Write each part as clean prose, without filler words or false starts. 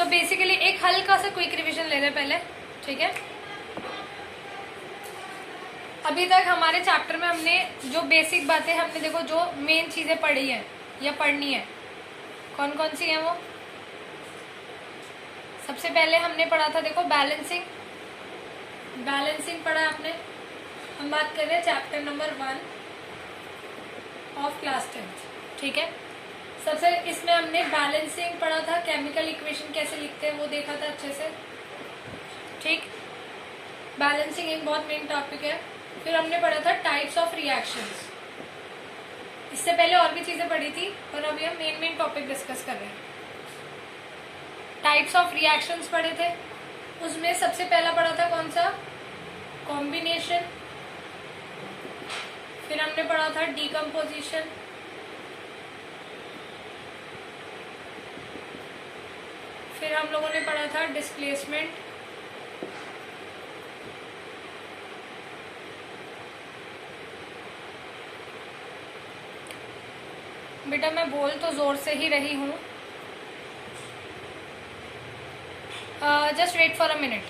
So basically एक हल्का सा क्विक रिवीजन ले रहे पहले, ठीक है। अभी तक हमारे चैप्टर में हमने जो बेसिक बातें हमने देखो जो मेन चीज़ें पढ़ी है या पढ़नी है, कौन कौन सी हैं वो। सबसे पहले हमने पढ़ा था देखो बैलेंसिंग, बैलेंसिंग पढ़ा आपने। हम बात कर रहे हैं chapter number 1 of class 10th, ठीक है। सबसे इसमें हमने बैलेंसिंग पढ़ा था, केमिकल इक्वेशन कैसे लिखते हैं वो देखा था अच्छे से, ठीक। बैलेंसिंग एक बहुत मेन टॉपिक है। फिर हमने पढ़ा था टाइप्स ऑफ रिएक्शंस। इससे पहले और भी चीज़ें पढ़ी थी पर अभी हम मेन टॉपिक डिस्कस कर रहे हैं। टाइप्स ऑफ रिएक्शंस पढ़े थे, उसमें सबसे पहला पढ़ा था कौन सा, कॉम्बिनेशन। फिर हमने पढ़ा था डीकम्पोजिशन, फिर हम लोगों ने पढ़ा था डिस्प्लेसमेंट, बेटा मैं बोल तो जोर से ही रही हूँ, just wait for a minute.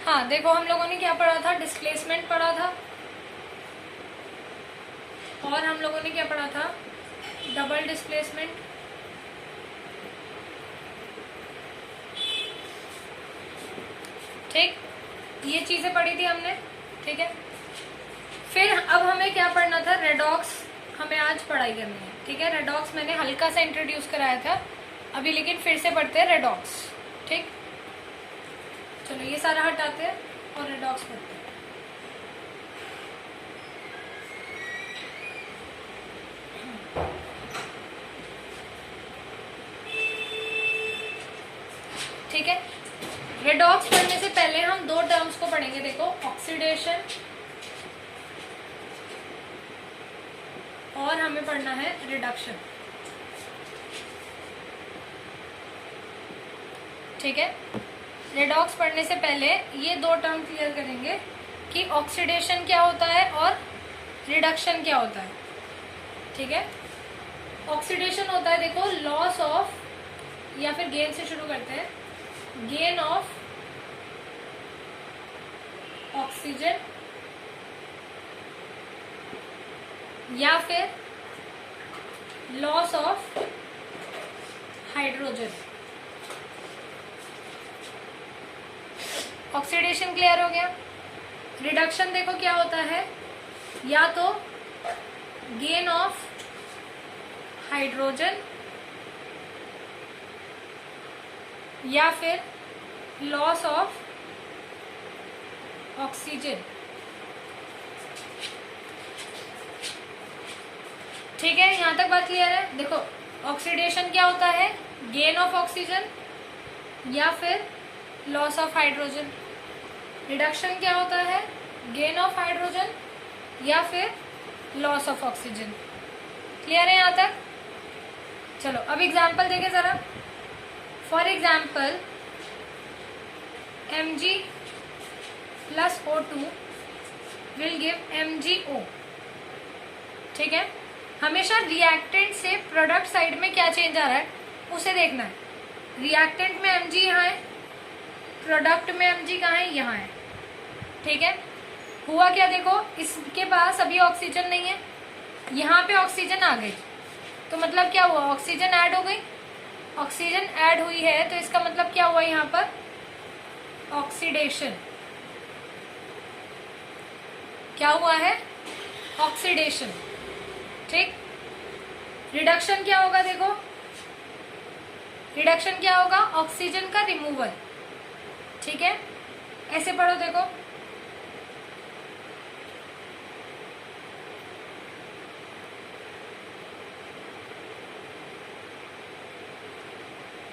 हाँ देखो हम लोगों ने क्या पढ़ा था, डिस्प्लेसमेंट पढ़ा था, और हम लोगों ने क्या पढ़ा था, डबल डिस्प्लेसमेंट। ठीक, ये चीज़ें पढ़ी थी हमने, ठीक है। फिर अब हमें क्या पढ़ना था, रेडॉक्स हमें आज पढ़ाई करनी है, ठीक है। रेडॉक्स मैंने हल्का सा इंट्रोड्यूस कराया था अभी, लेकिन फिर से पढ़ते हैं रेडॉक्स, ठीक। चलो ये सारा हटाते हैं और रेडॉक्स पढ़ते हैं। ठीक है, रेडॉक्स पढ़ने से पहले हम दो टर्म्स को पढ़ेंगे, देखो ऑक्सीडेशन और हमें पढ़ना है रिडक्शन, ठीक है। रेडॉक्स पढ़ने से पहले ये दो टर्म क्लियर करेंगे कि ऑक्सीडेशन क्या होता है और रिडक्शन क्या होता है, ठीक है। ऑक्सीडेशन होता है देखो लॉस ऑफ, या फिर गेन से शुरू करते हैं, गेन ऑफ ऑक्सीजन या फिर loss of hydrogen. Oxidation clear हो गया। रिडक्शन देखो क्या होता है, या तो गेन ऑफ हाइड्रोजन या फिर लॉस ऑफ ऑक्सीजन, ठीक है। यहां तक बात क्लियर है। देखो ऑक्सीडेशन क्या होता है, गेन ऑफ ऑक्सीजन या फिर लॉस ऑफ हाइड्रोजन। रिडक्शन क्या होता है, गेन ऑफ हाइड्रोजन या फिर लॉस ऑफ ऑक्सीजन। क्लियर है यहां तक। चलो अब एग्जाम्पल देखें जरा। For example Mg plus O2 will give MgO, ठीक है। हमेशा रिएक्टेंट से प्रोडक्ट साइड में क्या चेंज आ रहा है उसे देखना है। रिएक्टेंट में Mg यहाँ है, प्रोडक्ट में Mg कहाँ है, यहाँ है, ठीक है। हुआ क्या देखो, इसके पास अभी ऑक्सीजन नहीं है, यहाँ पे ऑक्सीजन आ गई, तो मतलब क्या हुआ, ऑक्सीजन ऐड हो गई। ऑक्सीजन ऐड हुई है तो इसका मतलब क्या हुआ, यहाँ पर ऑक्सीडेशन। क्या हुआ है, ऑक्सीडेशन, ठीक। रिडक्शन क्या होगा देखो, रिडक्शन क्या होगा, ऑक्सीजन का रिमूवल, ठीक है। ऐसे पढ़ो देखो,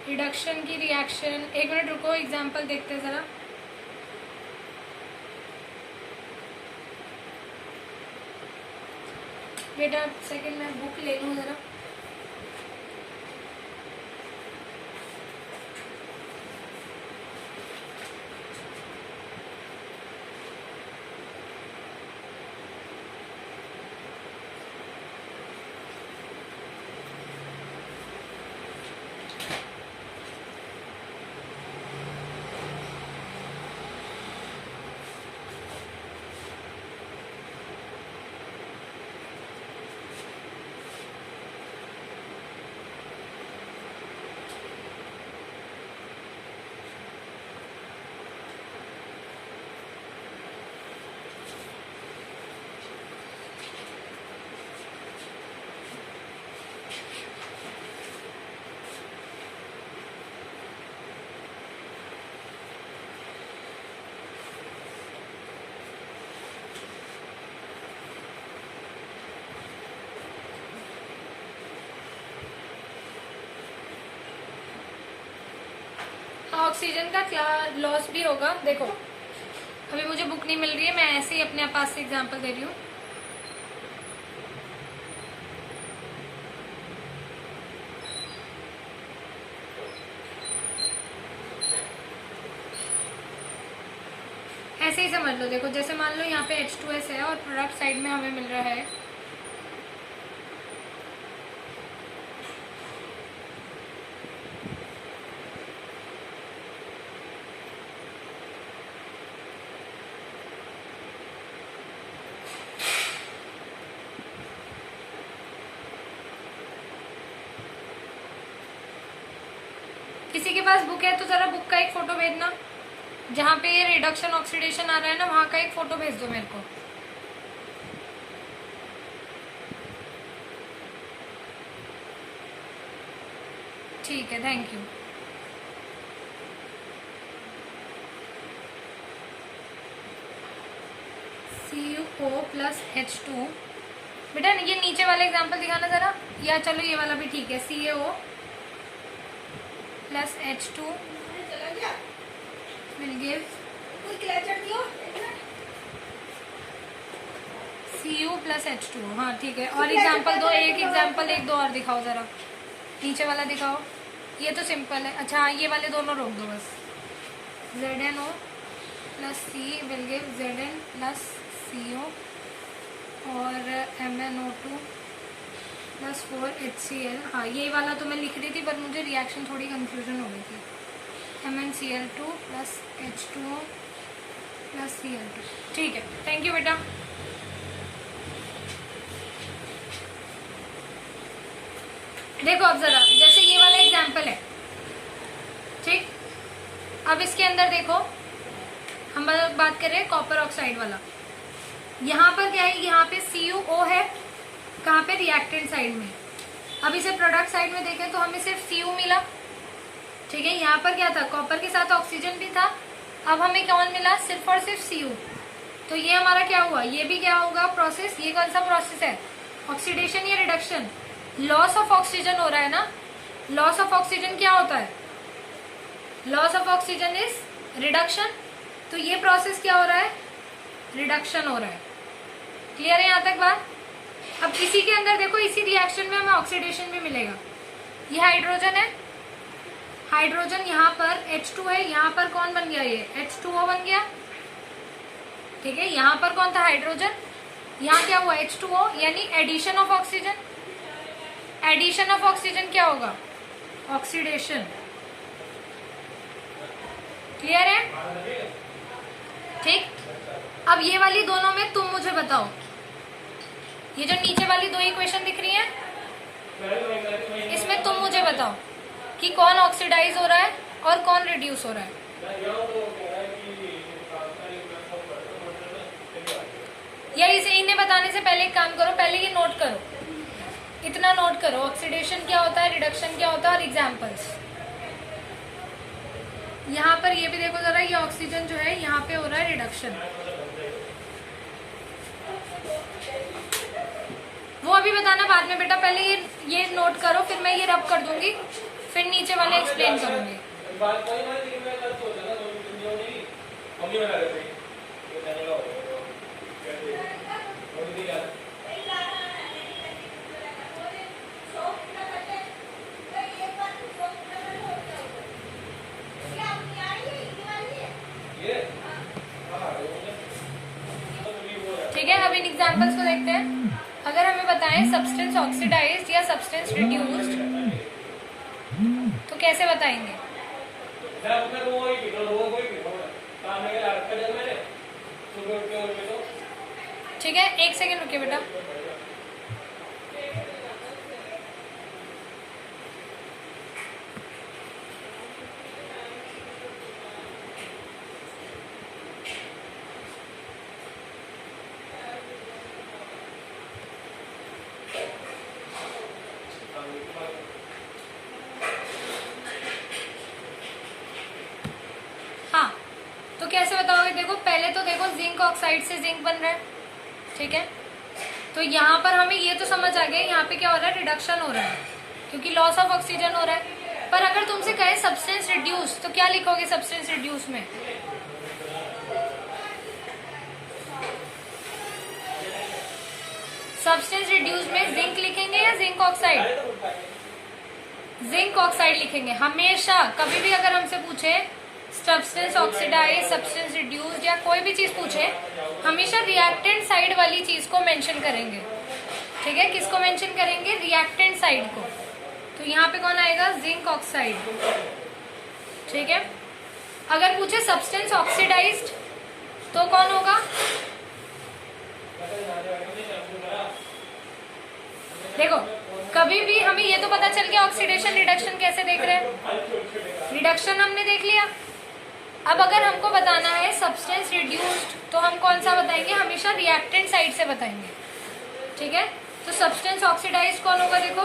रिडक्शन की रिएक्शन। एक मिनट रुको, एग्जांपल देखते हैं जरा। बेटा सेकंड में बुक ले लूँ जरा। ऑक्सीजन का क्या लॉस भी होगा। देखो अभी मुझे बुक नहीं मिल रही है, मैं ऐसे ही अपने पास से एग्जांपल दे रही हूँ। ऐसे ही समझ लो। देखो जैसे मान लो यहाँ पे H2S है और प्रोडक्ट साइड में हमें मिल रहा है किसी के पास बुक है तो जरा बुक का एक फोटो भेजना, जहाँ पे ये रिडक्शन ऑक्सीडेशन आ रहा है ना, वहाँ का एक फोटो भेज दो मेरे को। ठीक है, thank you. CuO plus H2। बेटा ये नीचे वाला एग्जांपल दिखाना जरा, या चलो ये वाला भी ठीक है। CaO plus H2 will give Cu plus H2। हाँ ठीक है, और एग्जांपल दो, एक एग्जांपल एक दो और दिखाओ जरा। नीचे वाला दिखाओ, ये तो सिंपल है। अच्छा हाँ, ये वाले दोनों रोक दो बस। ZnO plus C will give Zn plus CO और MnO2 प्लस 4HCl। हाँ ये वाला तो मैं लिख रही थी पर मुझे रिएक्शन थोड़ी कंफ्यूजन हो गई थी। MnCl2 plus H2O plus Cl2। ठीक है, थैंक यू बेटा। देखो अब जरा, जैसे ये वाला एग्जाम्पल है, ठीक। अब इसके अंदर देखो, हम बात कर रहे हैं कॉपर ऑक्साइड वाला। यहाँ पर क्या है, यहाँ पे CuO है, कहाँ पे, रिएक्टेंट साइड में। अब इसे प्रोडक्ट साइड में देखें तो हमें सिर्फ Cu मिला, ठीक है। यहाँ पर क्या था, कॉपर के साथ ऑक्सीजन भी था। अब हमें कौन मिला, सिर्फ और सिर्फ Cu। तो ये हमारा क्या हुआ, ये भी क्या होगा प्रोसेस, ये कौन सा प्रोसेस है, ऑक्सीडेशन या रिडक्शन। लॉस ऑफ ऑक्सीजन हो रहा है ना। लॉस ऑफ ऑक्सीजन क्या होता है, loss of oxygen is reduction. तो ये प्रोसेस क्या हो रहा है, रिडक्शन हो रहा है। क्लियर है यहाँ तक बात। अब इसी के अंदर देखो, इसी रिएक्शन में हमें ऑक्सीडेशन भी मिलेगा। ये हाइड्रोजन है, हाइड्रोजन यहाँ पर H2 है, यहाँ पर कौन बन गया, ये H2O बन गया, ठीक है। यहाँ पर कौन था, हाइड्रोजन, यहाँ क्या हुआ, H2O, यानी addition of oxygen. Addition of oxygen क्या होगा, ऑक्सीडेशन। क्लियर है, ठीक। अब ये वाली दोनों में तुम मुझे बताओ, ये जो नीचे वाली दो इक्वेशन दिख रही हैं, इसमें तुम मुझे बताओ कि कौन ऑक्सीडाइज हो रहा है और कौन रिड्यूस हो रहा है। या इसे इन्हें बताने से पहले एक काम करो, पहले ये नोट करो, इतना नोट करो, ऑक्सीडेशन क्या होता है, रिडक्शन क्या होता है, और एग्जाम्पल्स। यहाँ पर ये भी देखो जरा, ये ऑक्सीजन जो है यहाँ पे हो रहा है रिडक्शन। वो अभी बताना बाद में बेटा, पहले ये नोट करो, फिर मैं ये रब कर दूंगी, फिर नीचे वाले एक्सप्लेन करूंगी। ठीक है, अब इन एग्जांपल्स को देखते हैं। अगर हमें बताएं सब्सटेंस ऑक्सीडाइज्ड या सब्सटेंस रिड्यूस्ड, तो कैसे बताएंगे। ठीक है, एक सेकेंड रुकिए बेटा। हाँ, तो कैसे बताओगे, देखो पहले तो देखो जिंक ऑक्साइड से जिंक बन रहा है, ठीक है। तो यहाँ पर हमें ये तो समझ आ गया, यहाँ पे क्या हो रहा है, रिडक्शन हो रहा है, क्योंकि लॉस ऑफ ऑक्सीजन हो रहा है। पर अगर तुमसे कहे सब्सटेंस रिड्यूस तो क्या लिखोगे सब्सटेंस रिड्यूस में? सब्सटेंस रिड्यूस में जिंक लिखेंगे या जिंक ऑक्साइड? जिंक ऑक्साइड लिखेंगे हमेशा। कभी भी अगर हमसे पूछे सब्सटेंस ऑक्सीडाइज, सब्सटेंस रिड्यूस्ड या कोई भी चीज पूछे, हमेशा रिएक्टेंट साइड वाली चीज को मेंशन करेंगे। ठीक है, किसको मेंशन करेंगे? रिएक्टेंट साइड को। तो यहाँ पे कौन आएगा? Zinc oxide. ठीक है, अगर पूछे सब्सटेंस ऑक्सीडाइज्ड तो कौन होगा? देखो, कभी भी हमें ये तो पता चल गया ऑक्सीडेशन रिडक्शन कैसे देख रहे हैं। रिडक्शन हमने देख लिया। अब अगर हमको बताना है सब्सटेंस रिड्यूस्ड तो हम कौन सा बताएंगे? हमेशा रिएक्टेंट साइड से बताएंगे। ठीक है, तो सब्सटेंस ऑक्सीडाइज्ड कौन होगा? देखो,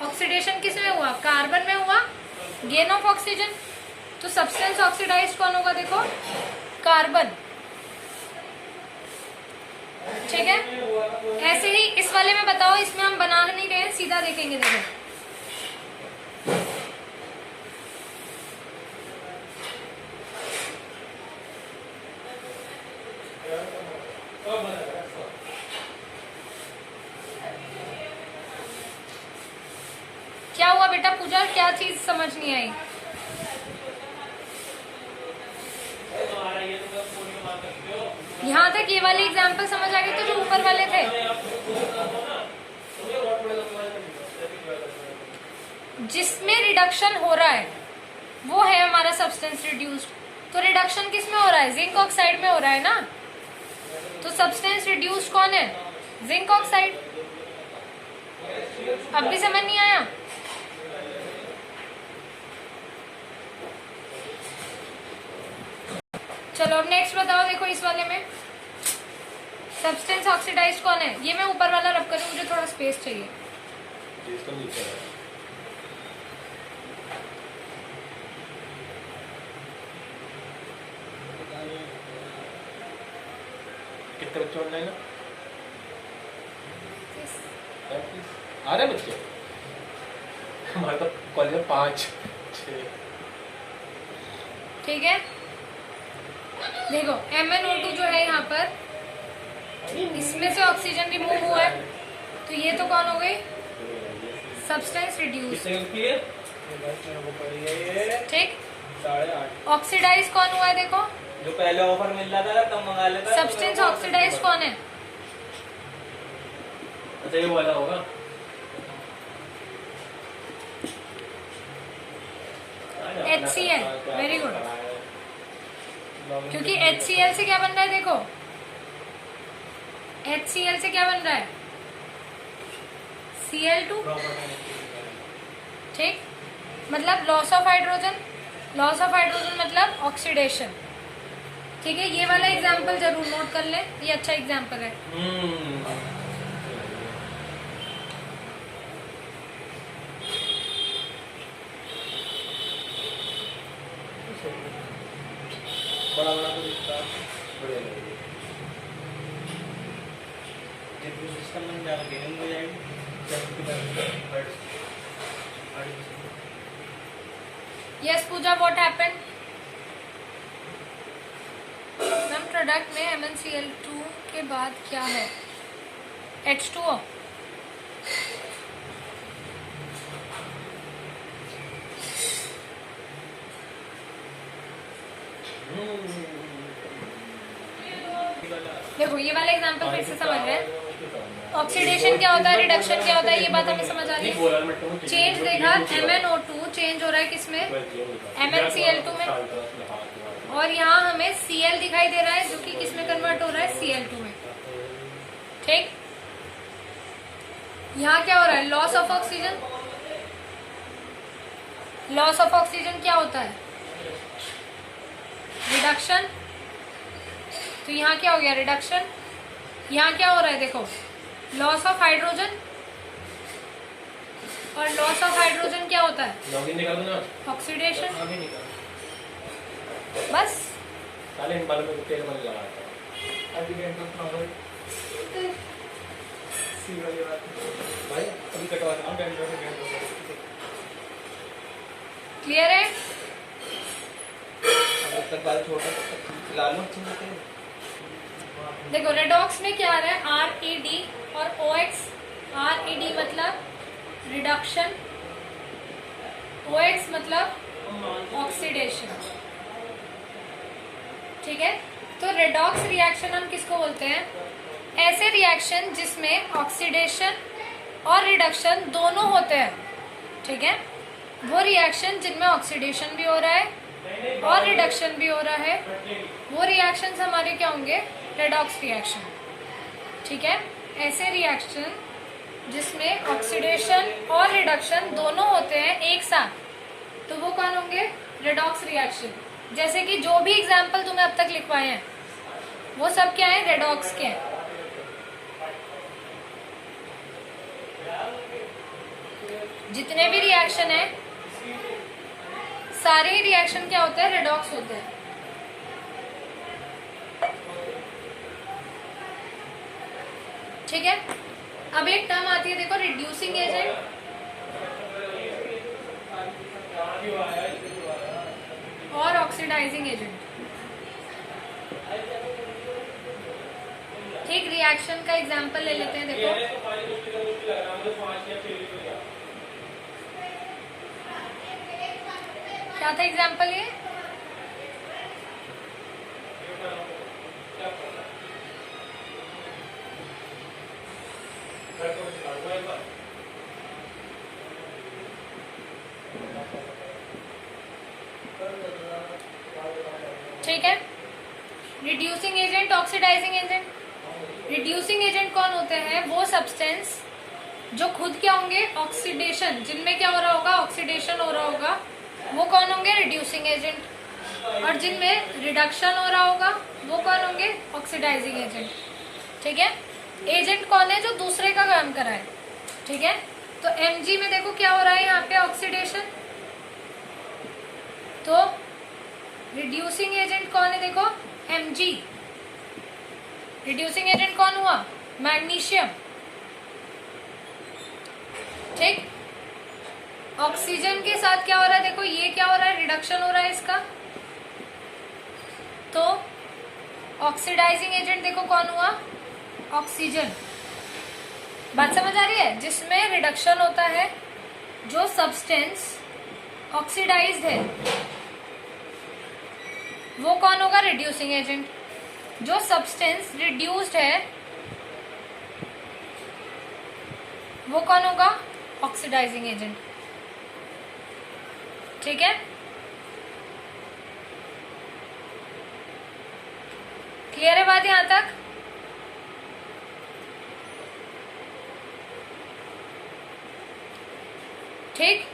ऑक्सीडेशन किस में हुआ? कार्बन में हुआ, गेन ऑफ ऑक्सीजन। तो सब्सटेंस ऑक्सीडाइज्ड कौन होगा? देखो, कार्बन। ठीक है, ऐसे ही इस वाले में बताओ, इसमें हम बना नहीं रहे, सीधा देखेंगे। देखो, क्या हुआ बेटा पूजा? क्या चीज समझ नहीं आई? यहाँ तक ये वाले एग्जाम्पल समझ आ गए तो जो ऊपर वाले थे? जिसमें रिडक्शन हो रहा है वो है हमारा सब्सटेंस रिड्यूस्ड। तो रिडक्शन किस में हो रहा है? जिंक ऑक्साइड में हो रहा है ना। तो सब्सटेंस रिड्यूस्ड कौन है? Zinc oxide. अब भी समझ नहीं आया? चलो अब नेक्स्ट बताओ। देखो इस वाले में सब्सटेंस ऑक्सीडाइज्ड कौन है? ये मैं ऊपर वाला रब करूँ, मुझे थोड़ा स्पेस चाहिए। कितने बच्चे ऑनलाइन है? आ रहे बच्चे? हमारे तो कॉलेज में 5 6। ठीक है, देखो MnO2 जो है यहाँ पर, इसमें से ऑक्सीजन रिमूव हुआ है, तो ये तो कौन हो गई? Substance reduce. ठीक, ऑक्सीडाइज कौन हुआ है? देखो, जो पहले ऑफर मिल रहा था तब मंगा लेता। सब्सटेंस ऑक्सीडाइज कौन है? अच्छा, ये वाला होगा। HCl, very good. क्योंकि HCl से क्या बन रहा है? देखो, HCl से क्या बन रहा है? Cl2। ठीक, मतलब loss of hydrogen. Loss of hydrogen मतलब ऑक्सीडेशन। ठीक है, ये वाला एग्जाम्पल जरूर नोट कर ले, ये अच्छा एग्जाम्पल है। बड़ा बड़ा तो दिखता बढ़िया लगेगा। सिस्टम में ज्यादा गेमिंग हो जाएगी। Yes Puja, what happened? Ma'am product में MnCl2 के बाद क्या है? H2O। देखो ये वाला एग्जांपल फिर से समझ रहे हैं। ऑक्सीडेशन क्या होता है, रिडक्शन क्या होता है, ये बात हमें समझ आ रही है। चेंज देखा, MnO2 चेंज हो रहा है किसमें? MnCl2 में। और यहाँ हमें Cl दिखाई दे रहा है जो कि किसमें कन्वर्ट हो रहा है? Cl2 में। ठीक, यहाँ क्या हो रहा है? Loss of oxygen. Loss of oxygen क्या होता है? रिडक्शन। तो यहाँ क्या हो गया? रिडक्शन। यहाँ क्या हो रहा है? देखो, लॉस ऑफ हाइड्रोजन। और लॉस ऑफ हाइड्रोजन क्या होता है? लॉगिन निकाल दो ना। ऑक्सीडेशन। अभी निकाल। बस साले इन बालों में तेल मत लगाता। अभी गेम तो प्रॉब्लम सी वाली बात भाई, अभी कटवा रहा हूं। क्लियर है? जब तक बाल छोटा ला लो अच्छे से। देखो रेडॉक्स में क्या आ रहा है, RED और OX। RED मतलब रिडक्शन, OX मतलब ऑक्सीडेशन। ठीक है, तो रेडॉक्स रिएक्शन हम किसको बोलते हैं? ऐसे रिएक्शन जिसमें ऑक्सीडेशन और रिडक्शन दोनों होते हैं। ठीक है, वो रिएक्शन जिनमें ऑक्सीडेशन भी हो रहा है और रिडक्शन भी हो रहा है, वो रिएक्शंस हमारे क्या होंगे? Redox reaction. ठीक है, ऐसे रिएक्शन जिसमें ऑक्सीडेशन और रिडक्शन दोनों होते हैं एक साथ, तो वो कौन होंगे? Redox reaction. जैसे कि जो भी एग्जाम्पल तुम्हें अब तक लिखवाए हैं वो सब क्या है? रेडॉक्स के हैं। जितने भी रिएक्शन है सारे ही रिएक्शन क्या होते हैं? रेडॉक्स होते हैं। ठीक है, अब एक टर्म आती है देखो, रिड्यूसिंग एजेंट। और ऑक्सीडाइजिंग एजेंट। ठीक, रिएक्शन का एग्जांपल ले लेते हैं। देखो क्या था एग्जांपल ये? ठीक है, reducing agent, oxidising agent. Reducing agent कौन होते हैं? वो सब्सटेंस जो खुद क्या होंगे? ऑक्सीडेशन, जिनमें क्या हो रहा होगा? ऑक्सीडेशन हो रहा होगा, वो कौन होंगे? Reducing agent. और जिनमें रिडक्शन हो रहा होगा वो कौन होंगे? Oxidising agent. ठीक है, एजेंट कौन है? जो दूसरे का काम कराए। ठीक है, तो Mg में देखो क्या हो रहा है यहाँ पे? ऑक्सीडेशन। तो रिड्यूसिंग एजेंट कौन है? देखो Mg। रिड्यूसिंग एजेंट कौन हुआ? मैग्नीशियम। ठीक, ऑक्सीजन के साथ क्या हो रहा है? देखो ये क्या हो रहा है? रिडक्शन हो रहा है इसका। तो ऑक्सीडाइजिंग एजेंट देखो कौन हुआ? ऑक्सीजन। बात समझ आ रही है? जिसमें रिडक्शन होता है, जो सब्सटेंस ऑक्सीडाइज्ड है वो कौन होगा? Reducing agent. जो सब्सटेंस रिड्यूस्ड है वो कौन होगा? Oxidising agent. ठीक है, क्लियर है बात यहां तक? ठीक,